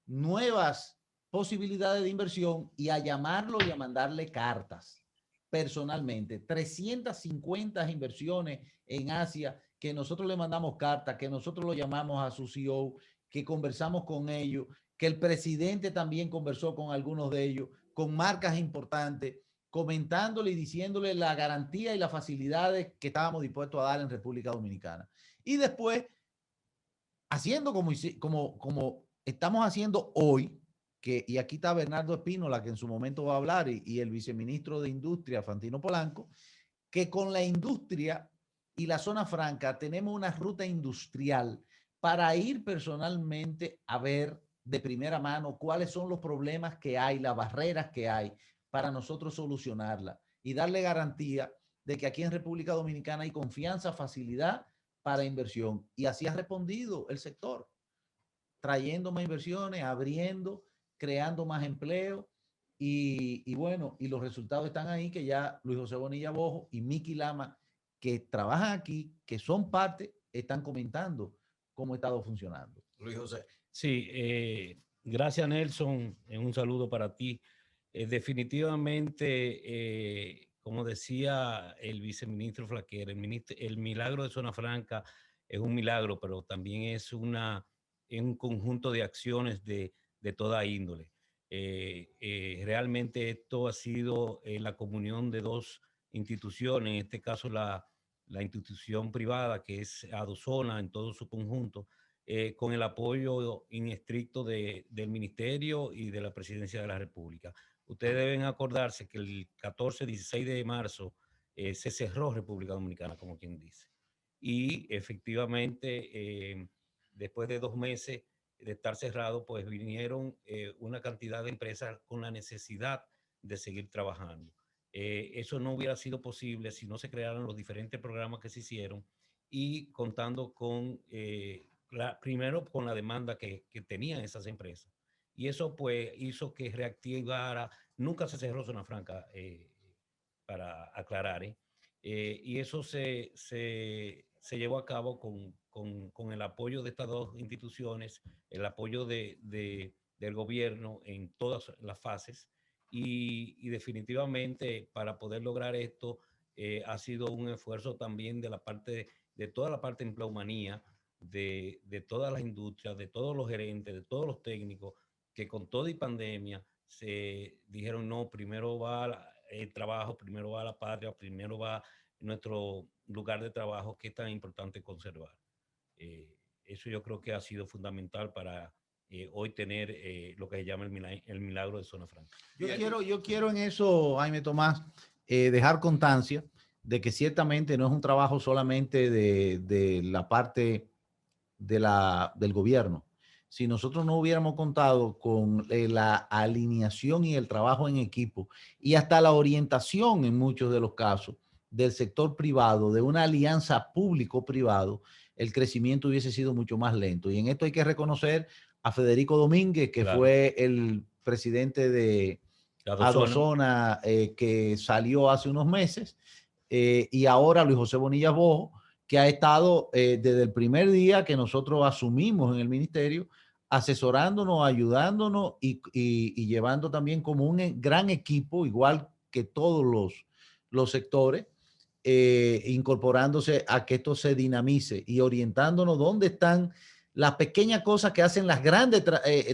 nuevas posibilidades de inversión y a llamarlo y a mandarle cartas personalmente. 350 inversiones en Asia que nosotros le mandamos cartas, que nosotros lo llamamos a su CEO, que conversamos con ellos, que el presidente también conversó con algunos de ellos, con marcas importantes, comentándole y diciéndole la garantía y las facilidades que estábamos dispuestos a dar en República Dominicana. Y después, haciendo como estamos haciendo hoy, y aquí está Bernardo Espínola, que en su momento va a hablar, y el viceministro de Industria, Fantino Polanco, que con la industria y la Zona Franca tenemos una ruta industrial para ir personalmente a ver de primera mano cuáles son los problemas que hay, las barreras que hay, para nosotros solucionarlas y darle garantía de que aquí en República Dominicana hay confianza, facilidad para inversión. Y así ha respondido el sector, trayendo más inversiones, abriendo, creando más empleo. Y bueno, y los resultados están ahí, que ya Luis José Bonilla Bojo y Miki Lama, que trabajan aquí, que son parte, están comentando cómo ha estado funcionando. Luis José. Sí, gracias, Nelson. Un saludo para ti. Definitivamente, como decía el viceministro Flaquer, el milagro de Zona Franca es un milagro, pero también es un conjunto de acciones de toda índole. Realmente esto ha sido la comunión de dos instituciones, en este caso la institución privada, que es Adozona en todo su conjunto, con el apoyo inestricto del Ministerio y de la Presidencia de la República. Ustedes deben acordarse que el 14-16 de marzo se cerró República Dominicana, como quien dice. Y efectivamente, después de 2 meses, de estar cerrado, pues vinieron una cantidad de empresas con la necesidad de seguir trabajando. Eso no hubiera sido posible si no se crearan los diferentes programas que se hicieron y contando con, primero con la demanda que tenían esas empresas. Y eso pues hizo que reactivara, nunca se cerró Zona Franca, para aclarar, y eso se llevó a cabo con el apoyo de estas dos instituciones, el apoyo del gobierno en todas las fases, y definitivamente para poder lograr esto ha sido un esfuerzo también de la parte, de toda la parte de empleomanía, de todas las industrias, de todos los gerentes, de todos los técnicos, que con toda y pandemia se dijeron, no, primero va el trabajo, primero va la patria, primero va nuestro lugar de trabajo, que es tan importante conservar. Eso yo creo que ha sido fundamental para hoy tener lo que se llama el milagro de Zona Franca. Yo quiero en eso, Jaime Tomás, dejar constancia de que ciertamente no es un trabajo solamente de la parte del gobierno. Si nosotros no hubiéramos contado con la alineación y el trabajo en equipo y hasta la orientación en muchos de los casos del sector privado, de una alianza público-privado, el crecimiento hubiese sido mucho más lento. Y en esto hay que reconocer a Federico Domínguez, que claro, fue el presidente de Adozona, que salió hace unos meses, y ahora Luis José Bonilla Bojo, que ha estado desde el primer día que nosotros asumimos en el ministerio, asesorándonos, ayudándonos y llevando también como un gran equipo, igual que todos los sectores, incorporándose a que esto se dinamice y orientándonos dónde están las pequeñas cosas que hacen las grandes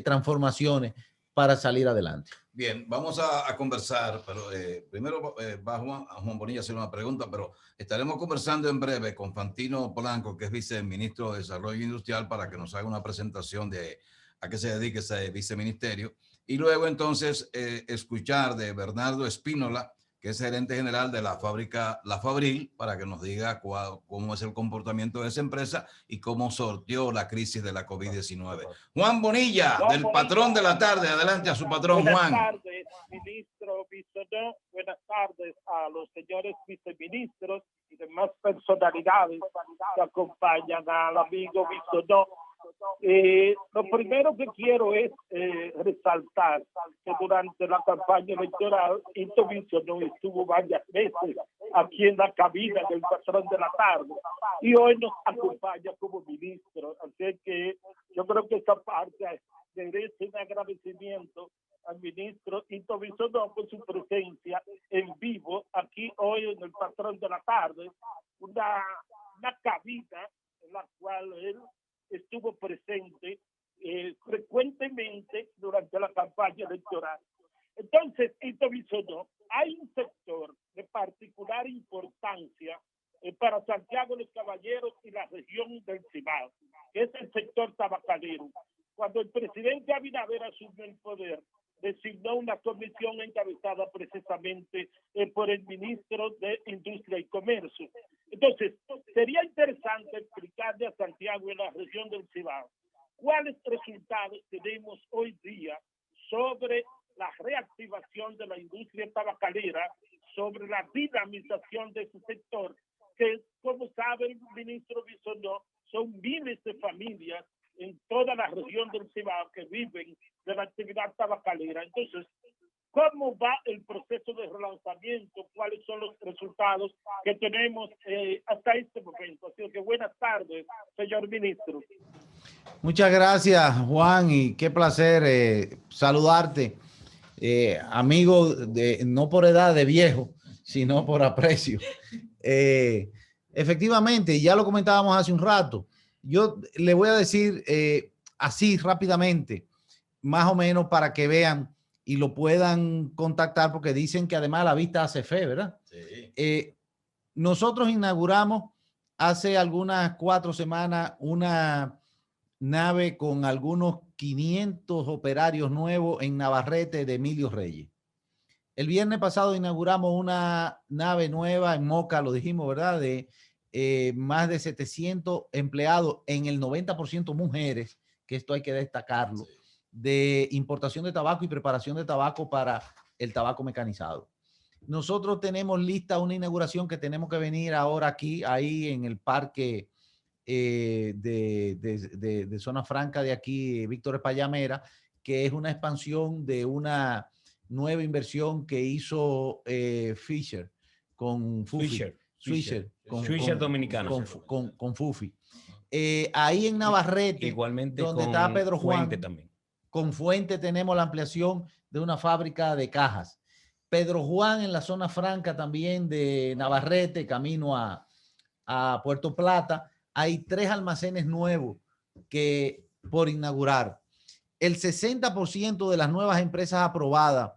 transformaciones para salir adelante. Bien, vamos a conversar, pero primero va a Juan Bonilla a hacer una pregunta, pero estaremos conversando en breve con Fantino Polanco, que es viceministro de Desarrollo Industrial, para que nos haga una presentación de a qué se dedica ese viceministerio. Y luego entonces escuchar de Bernardo Espínola, que es gerente general de la fábrica La Fabril, para que nos diga cómo es el comportamiento de esa empresa y cómo sorteó la crisis de la COVID-19. Juan Bonilla, del Patrón de la Tarde. Adelante a su patrón, Juan. Buenas tardes, ministro Bisonó. Buenas tardes a los señores viceministros y demás personalidades que acompañan al amigo Bisonó. Lo primero que quiero es resaltar que durante la campaña electoral Bisonó estuvo varias veces aquí en la cabina del Patrón de la Tarde y hoy nos acompaña como ministro, así que yo creo que esta parte merece un agradecimiento al ministro Bisonó por su presencia en vivo aquí hoy en el Patrón de la Tarde, una cabina en la cual él estuvo presente frecuentemente durante la campaña electoral. Entonces, Bisonó, hay un sector de particular importancia para Santiago de los Caballeros y la región del Cibao, que es el sector tabacalero. Cuando el presidente Abinader asumió el poder, designó una comisión encabezada precisamente por el ministro de Industria y Comercio. Entonces, sería interesante explicarle a Santiago y a la región del Cibao cuáles resultados tenemos hoy día sobre la reactivación de la industria tabacalera, sobre la dinamización de ese sector, que, como sabe el ministro Bisonó, son miles de familias en toda la región del Cibao que viven de la actividad tabacalera. Entonces, ¿cómo va el proceso de relanzamiento? ¿Cuáles son los resultados que tenemos hasta este momento? Así que buenas tardes, señor ministro. Muchas gracias, Juan, y qué placer saludarte. Amigo, no por edad de viejo, sino por aprecio. Efectivamente, ya lo comentábamos hace un rato. Yo le voy a decir así rápidamente, más o menos para que vean y lo puedan contactar, porque dicen que además la vista hace fe, ¿verdad? Sí. Nosotros inauguramos hace algunas 4 semanas una nave con algunos 500 operarios nuevos en Navarrete de Emilio Reyes. El viernes pasado inauguramos una nave nueva en Moca, lo dijimos, ¿verdad? De más de 700 empleados, en el 90% mujeres, que esto hay que destacarlo, de importación de tabaco y preparación de tabaco para el tabaco mecanizado. Nosotros tenemos lista una inauguración que tenemos que venir ahora aquí, ahí en el parque de Zona Franca de aquí, Víctor Espallamera, que es una expansión de una nueva inversión que hizo Fisher con Fufi. Swisher Dominicano. Con Fufi. Ahí en Navarrete, igualmente donde con está Pedro Juan, Fuente también. Con Fuente tenemos la ampliación de una fábrica de cajas. Pedro Juan en la Zona Franca también de Navarrete, camino a Puerto Plata, hay 3 almacenes nuevos que por inaugurar. El 60% de las nuevas empresas aprobadas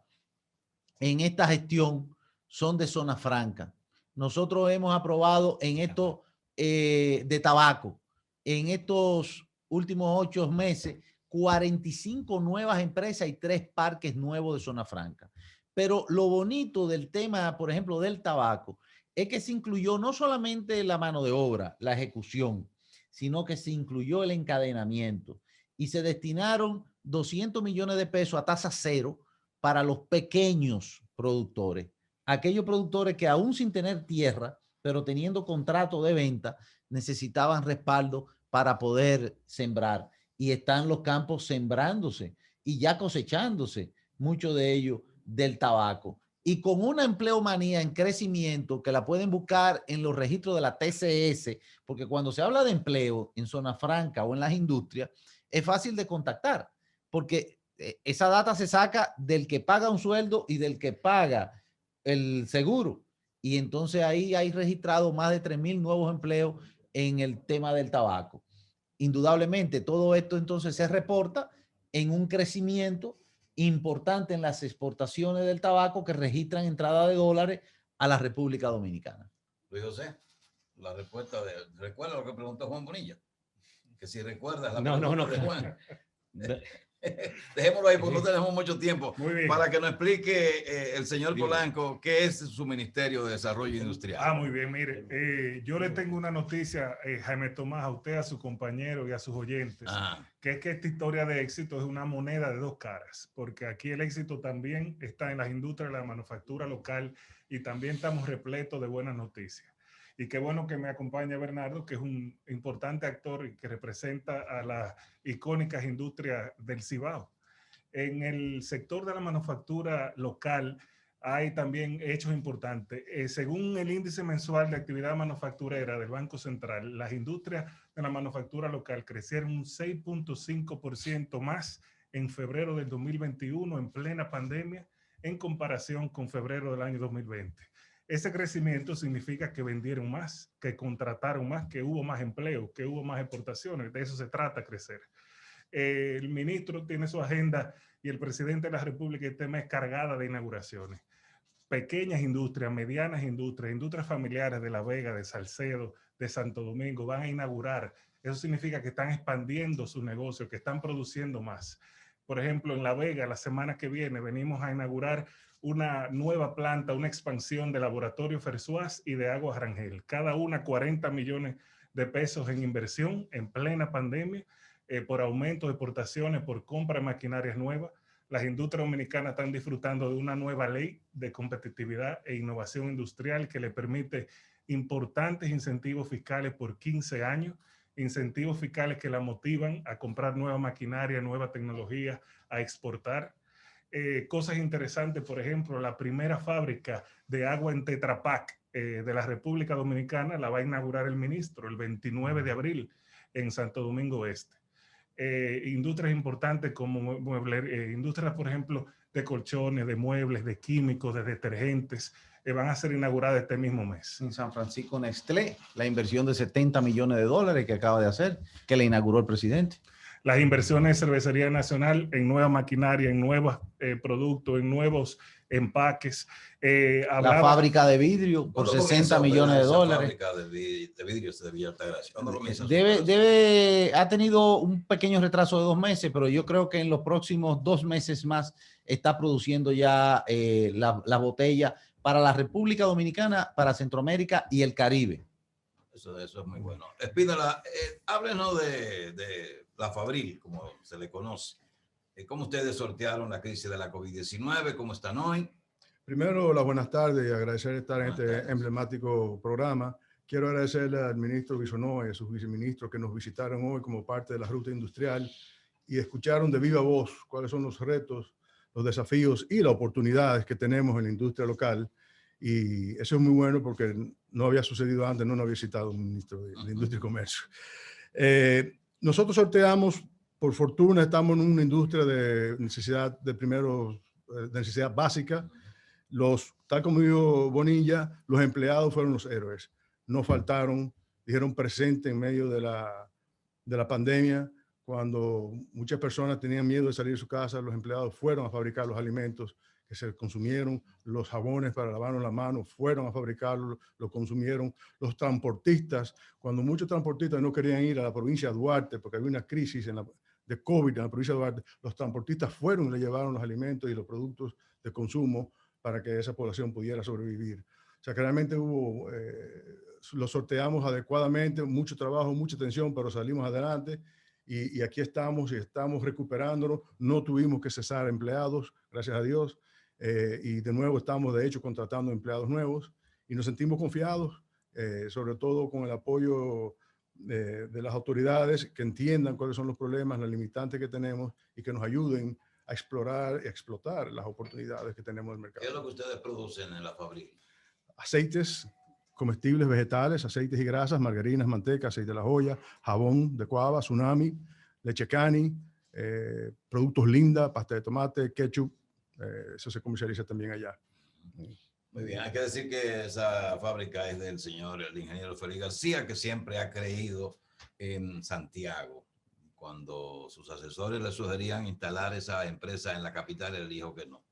en esta gestión son de Zona Franca. Nosotros hemos aprobado en esto de tabaco, en estos últimos 8 meses, 45 nuevas empresas y 3 parques nuevos de Zona Franca. Pero lo bonito del tema, por ejemplo, del tabaco, es que se incluyó no solamente la mano de obra, la ejecución, sino que se incluyó el encadenamiento y se destinaron 200 millones de pesos a tasa cero para los pequeños productores, aquellos productores que aún sin tener tierra, pero teniendo contrato de venta, necesitaban respaldo para poder sembrar. Y están los campos sembrándose y ya cosechándose, muchos de ellos del tabaco. Y con una empleomanía en crecimiento que la pueden buscar en los registros de la TCS, porque cuando se habla de empleo en Zona Franca o en las industrias, es fácil de contactar, porque esa data se saca del que paga un sueldo y del que paga el seguro. Y entonces ahí hay registrado más de 3.000 nuevos empleos en el tema del tabaco. Indudablemente, todo esto entonces se reporta en un crecimiento importante en las exportaciones del tabaco que registran entrada de dólares a la República Dominicana. Luis José, la respuesta ¿recuerda lo que preguntó Juan Bonilla? Que si recuerdas la No. de Juan. Dejémoslo ahí porque no tenemos mucho tiempo para que nos explique el señor Polanco qué es su Ministerio de Desarrollo Industrial. Muy bien, mire, yo le tengo una noticia, Jaime Tomás, a usted, a su compañero y a sus oyentes, que es que esta historia de éxito es una moneda de 2 caras, porque aquí el éxito también está en las industrias de la manufactura local y también estamos repletos de buenas noticias. Y qué bueno que me acompaña Bernardo, que es un importante actor y que representa a las icónicas industrias del Cibao. En el sector de la manufactura local hay también hechos importantes. Según el índice mensual de actividad manufacturera del Banco Central, las industrias de la manufactura local crecieron un 6.5% más en febrero del 2021, en plena pandemia, en comparación con febrero del año 2020. Ese crecimiento significa que vendieron más, que contrataron más, que hubo más empleo, que hubo más exportaciones. De eso se trata, crecer. El ministro tiene su agenda y el presidente de la República este mes cargada de inauguraciones. Pequeñas industrias, medianas industrias, industrias familiares de La Vega, de Salcedo, de Santo Domingo van a inaugurar. Eso significa que están expandiendo sus negocios, que están produciendo más. Por ejemplo, en La Vega, la semana que viene, venimos a inaugurar una nueva planta, una expansión de Laboratorio Fersuaz y de Aguas Rangel. Cada una 40 millones de pesos en inversión en plena pandemia, por aumento de exportaciones, por compra de maquinarias nuevas. Las industrias dominicanas están disfrutando de una nueva ley de competitividad e innovación industrial que le permite importantes incentivos fiscales por 15 años, incentivos fiscales que la motivan a comprar nueva maquinaria, nueva tecnología, a exportar. Cosas interesantes, por ejemplo, la primera fábrica de agua en Tetra Pak de la República Dominicana la va a inaugurar el ministro el 29 de abril en Santo Domingo Este. Industrias importantes como industrias, por ejemplo, de colchones, de muebles, de químicos, de detergentes, van a ser inauguradas este mismo mes. En San Francisco Nestlé, la inversión de 70 millones de dólares que acaba de hacer, que le inauguró el presidente. Las inversiones de Cervecería Nacional en nueva maquinaria, en nuevos productos, en nuevos empaques. La fábrica de vidrio por 60 millones de dólares. La fábrica de vidrio de Villa Altagracia. Ha tenido un pequeño retraso de 2 meses, pero yo creo que en los próximos 2 meses más está produciendo ya la botella para la República Dominicana, para Centroamérica y el Caribe. Eso es muy bueno. Espínola, háblenos de la Fabril, como se le conoce. ¿Cómo ustedes sortearon la crisis de la COVID-19? ¿Cómo están hoy? Primero, las buenas tardes y agradecer estar en este emblemático programa. Quiero agradecerle al ministro Bisonó y a sus viceministros que nos visitaron hoy como parte de la ruta industrial y escucharon de viva voz cuáles son los retos, los desafíos y las oportunidades que tenemos en la industria local. Y eso es muy bueno porque no había sucedido antes, no había citado un ministro de Industria y Comercio. Nosotros sorteamos, por fortuna, estamos en una industria de necesidad de necesidad básica. Tal como dijo Bonilla, los empleados fueron los héroes. No faltaron, dijeron presente en medio de la pandemia. Cuando muchas personas tenían miedo de salir de su casa, los empleados fueron a fabricar los alimentos que se consumieron, los jabones para lavarnos las manos fueron a fabricarlos, lo consumieron. Los transportistas, cuando muchos transportistas no querían ir a la provincia de Duarte porque había una crisis de COVID en la provincia de Duarte, los transportistas fueron y le llevaron los alimentos y los productos de consumo para que esa población pudiera sobrevivir. O sea, que realmente lo sorteamos adecuadamente, mucho trabajo, mucha atención, pero salimos adelante y aquí estamos y estamos recuperándonos. No tuvimos que cesar empleados, gracias a Dios, y de nuevo estamos de hecho contratando empleados nuevos y nos sentimos confiados, sobre todo con el apoyo de las autoridades que entiendan cuáles son los problemas, las limitantes que tenemos y que nos ayuden a explorar y a explotar las oportunidades que tenemos en el mercado. ¿Qué es lo que ustedes producen en la Fabril? Aceites comestibles vegetales, aceites y grasas, margarinas, manteca, aceite de la joya, jabón de Coaba, Tsunami, leche cani, productos Linda, pasta de tomate, ketchup, eso se comercializa también allá. Muy bien, hay que decir que esa fábrica es del señor, el ingeniero Félix García, que siempre ha creído en Santiago. Cuando sus asesores le sugerían instalar esa empresa en la capital, él dijo que no,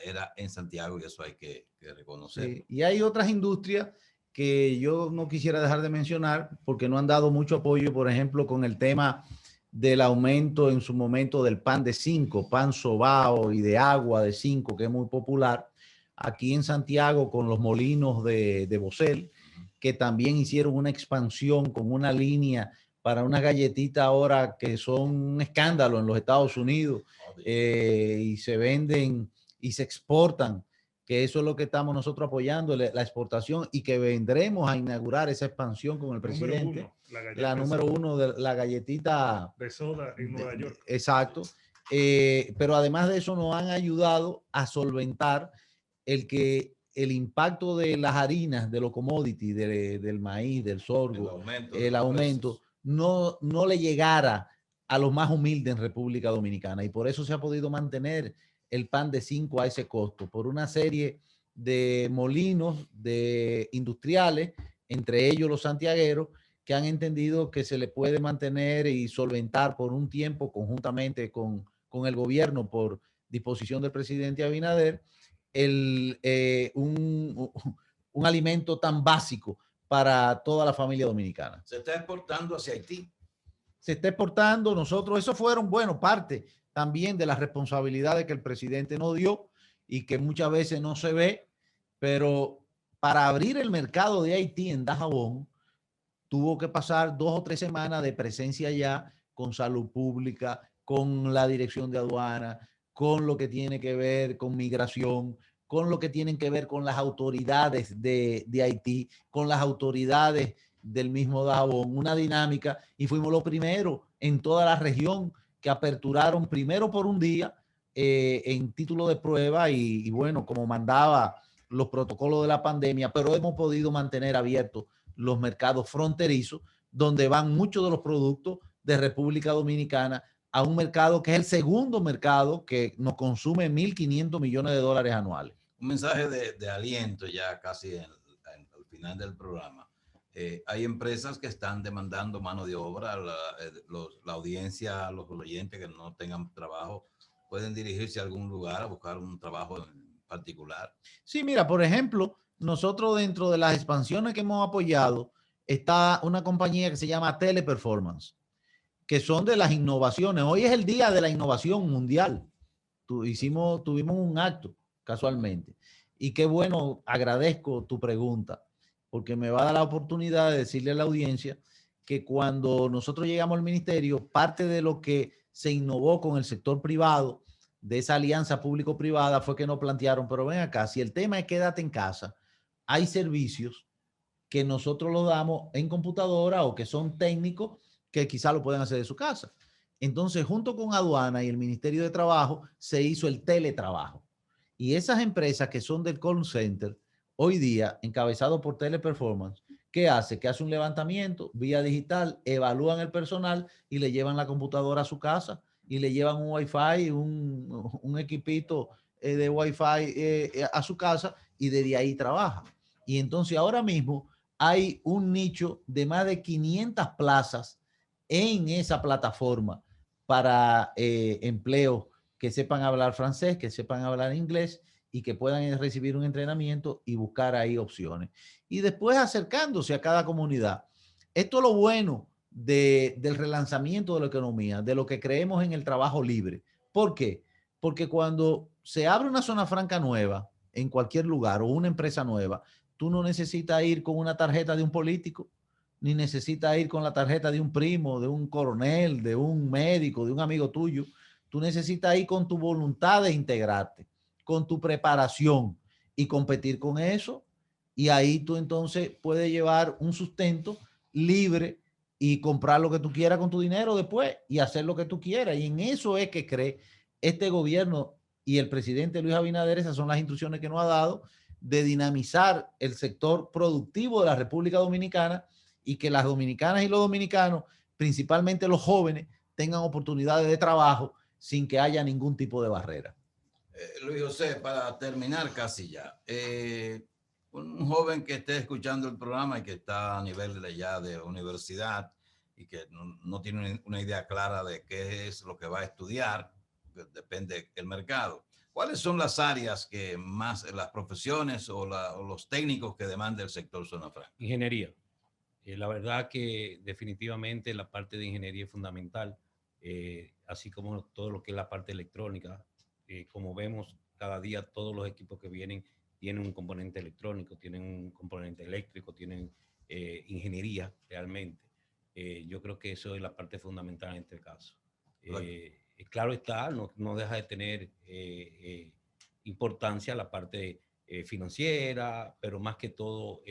era en Santiago y eso hay que reconocer. Sí, y hay otras industrias que yo no quisiera dejar de mencionar porque no han dado mucho apoyo, por ejemplo, con el tema del aumento en su momento del pan de 5, pan sobao y de agua de 5, que es muy popular aquí en Santiago con los molinos de Bosel, que también hicieron una expansión con una línea para unas galletitas ahora que son un escándalo en los Estados Unidos y se venden y se exportan, que eso es lo que estamos nosotros apoyando, la exportación, y que vendremos a inaugurar esa expansión con el presidente. La número uno de la galletita de soda en Nueva York. Exacto. Pero además de eso nos han ayudado a solventar el impacto de las harinas, de los commodities, del maíz, del sorgo, el aumento no le llegara a los más humildes en República Dominicana, y por eso se ha podido mantener el pan de 5 a ese costo, por una serie de molinos de industriales, entre ellos los santiagueros, que han entendido que se le puede mantener y solventar por un tiempo conjuntamente con el gobierno por disposición del presidente Abinader un alimento tan básico para toda la familia dominicana. ¿Se está exportando hacia Haití? Se está exportando. Nosotros, eso fueron, bueno, parte también de las responsabilidades que el presidente nos dio y que muchas veces no se ve, pero para abrir el mercado de Haití en Dajabón tuvo que pasar 2 o 3 semanas de presencia allá con salud pública, con la dirección de aduana, con lo que tiene que ver con migración, con lo que tienen que ver con las autoridades de Haití, con las autoridades del mismo Dajabón, una dinámica, y fuimos los primeros en toda la región que aperturaron primero por un día en título de prueba y bueno, como mandaba los protocolos de la pandemia, pero hemos podido mantener abiertos los mercados fronterizos donde van muchos de los productos de República Dominicana a un mercado que es el segundo mercado que nos consume 1.500 millones de dólares anuales. Un mensaje de aliento ya casi al final del programa. Hay empresas que están demandando mano de obra. La audiencia, los oyentes que no tengan trabajo, pueden dirigirse a algún lugar a buscar un trabajo en particular. Sí, mira, por ejemplo, nosotros dentro de las expansiones que hemos apoyado está una compañía que se llama Teleperformance, que son de las innovaciones. Hoy es el día de la innovación mundial. Tuvimos un acto casualmente. Y qué bueno, agradezco tu pregunta, porque me va a dar la oportunidad de decirle a la audiencia que cuando nosotros llegamos al ministerio, parte de lo que se innovó con el sector privado, de esa alianza público-privada, fue que nos plantearon, pero ven acá, si el tema es quédate en casa, hay servicios que nosotros los damos en computadora o que son técnicos que quizá lo pueden hacer de su casa. Entonces, junto con Aduana y el Ministerio de Trabajo, se hizo el teletrabajo. Y esas empresas que son del call center, hoy día, encabezado por Teleperformance, ¿qué hace? Que hace un levantamiento vía digital, evalúan el personal y le llevan la computadora a su casa y le llevan un Wi-Fi, un equipito de Wi-Fi a su casa y desde ahí trabaja. Y entonces ahora mismo hay un nicho de más de 500 plazas en esa plataforma para empleos que sepan hablar francés, que sepan hablar inglés y que puedan recibir un entrenamiento y buscar ahí opciones. Y después acercándose a cada comunidad. Esto es lo bueno del relanzamiento de la economía, de lo que creemos en el trabajo libre. ¿Por qué? Porque cuando se abre una zona franca nueva en cualquier lugar o una empresa nueva, tú no necesitas ir con una tarjeta de un político, ni necesitas ir con la tarjeta de un primo, de un coronel, de un médico, de un amigo tuyo. Tú necesitas ir con tu voluntad de integrarte, con tu preparación y competir con eso. Y ahí tú entonces puedes llevar un sustento libre y comprar lo que tú quieras con tu dinero después y hacer lo que tú quieras. Y en eso es que cree este gobierno y el presidente Luis Abinader. Esas son las instrucciones que nos ha dado de dinamizar el sector productivo de la República Dominicana y que las dominicanas y los dominicanos, principalmente los jóvenes, tengan oportunidades de trabajo sin que haya ningún tipo de barrera. Luis José, para terminar casi ya, un joven que esté escuchando el programa y que está a nivel de universidad y que no tiene una idea clara de qué es lo que va a estudiar, depende del mercado. ¿Cuáles son las áreas que más, las profesiones o los técnicos que demanda el sector zona franca? Ingeniería. La verdad que definitivamente la parte de ingeniería es fundamental, así como todo lo que es la parte electrónica. Como vemos, cada día todos los equipos que vienen tienen un componente electrónico, tienen un componente eléctrico, tienen ingeniería realmente. Yo creo que eso es la parte fundamental en este caso. Claro está, no deja de tener importancia la parte financiera, pero más que todo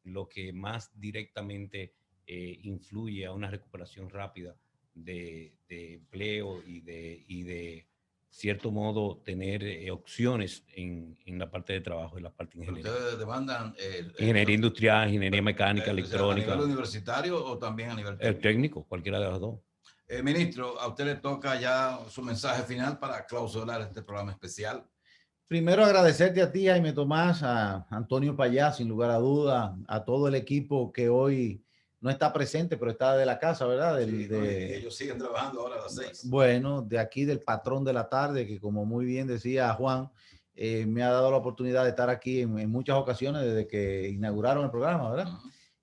lo que más directamente influye a una recuperación rápida de empleo y de cierto modo tener opciones en la parte de trabajo y la parte de ingeniería. ¿Ustedes demandan ingeniería industrial, ingeniería mecánica, electrónica? ¿A nivel universitario o también a nivel técnico? El técnico, cualquiera de las dos. Ministro, a usted le toca ya su mensaje final para clausurar este programa especial. Primero agradecerte a ti, Jaime Tomás, a Antonio Payá, sin lugar a duda, a todo el equipo que hoy no está presente, pero está de la casa, ¿verdad? Ellos siguen trabajando ahora a las 6. Bueno, de aquí del patrón de la tarde, que como muy bien decía Juan, me ha dado la oportunidad de estar aquí en muchas ocasiones desde que inauguraron el programa, ¿verdad?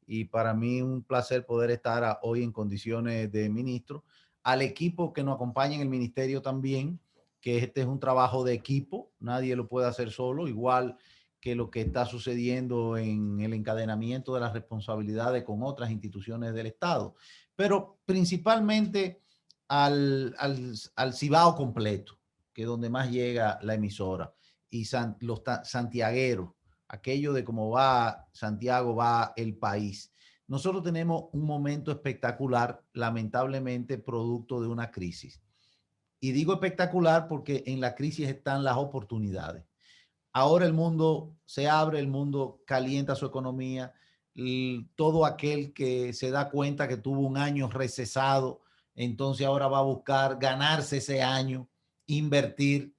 Y para mí un placer poder estar hoy en condiciones de ministro. Al equipo que nos acompaña en el ministerio también, que este es un trabajo de equipo, nadie lo puede hacer solo, igual que lo que está sucediendo en el encadenamiento de las responsabilidades con otras instituciones del Estado, pero principalmente al Cibao completo, que es donde más llega la emisora, y los santiagueros, aquello de cómo va Santiago, va el país. Nosotros tenemos un momento espectacular, lamentablemente producto de una crisis. Y digo espectacular porque en la crisis están las oportunidades. Ahora el mundo se abre, el mundo calienta su economía. Todo aquel que se da cuenta que tuvo un año recesado, entonces ahora va a buscar ganarse ese año, invertir.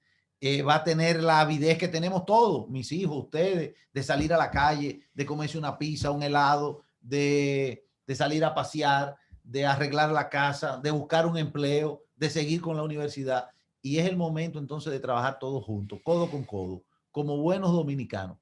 Va a tener la avidez que tenemos todos, mis hijos, ustedes, de salir a la calle, de comerse una pizza, un helado, de salir a pasear, de arreglar la casa, de buscar un empleo, de seguir con la universidad. Y es el momento entonces de trabajar todos juntos, codo con codo, como buenos dominicanos,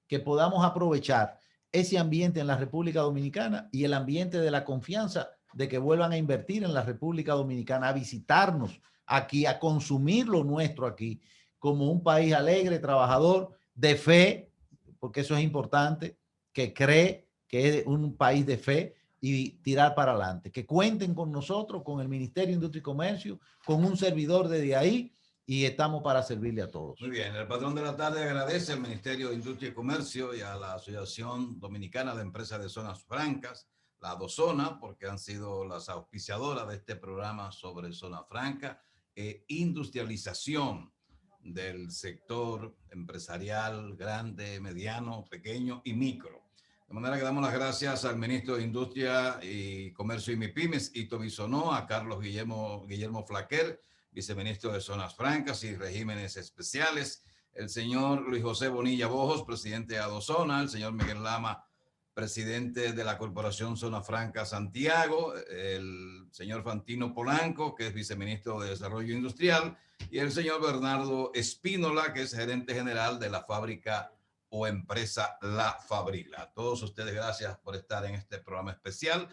que podamos aprovechar ese ambiente en la República Dominicana y el ambiente de la confianza de que vuelvan a invertir en la República Dominicana, a visitarnos aquí, a consumir lo nuestro aquí, como un país alegre, trabajador, de fe, porque eso es importante, que cree que es un país de fe, y tirar para adelante. Que cuenten con nosotros, con el Ministerio de Industria y Comercio, con un servidor desde ahí, y estamos para servirle a todos. Muy bien, el patrón de la tarde agradece al Ministerio de Industria y Comercio y a la Asociación Dominicana de Empresas de Zonas Francas, la ADOZONA, porque han sido las auspiciadoras de este programa sobre zona franca e industrialización del sector empresarial grande, mediano, pequeño y micro. De manera que damos las gracias al ministro de Industria y Comercio y MIPIMES, Ito Bisonó, a Carlos Guillermo Flaquer, viceministro de Zonas Francas y Regímenes Especiales, el señor Luis José Bonilla Bojos, presidente de ADOZONA, el señor Miguel Lama, presidente de la Corporación Zona Franca Santiago, el señor Fantino Polanco, que es viceministro de Desarrollo Industrial, y el señor Bernardo Espínola, que es gerente general de la fábrica o empresa La Fabrila. A todos ustedes, gracias por estar en este programa especial.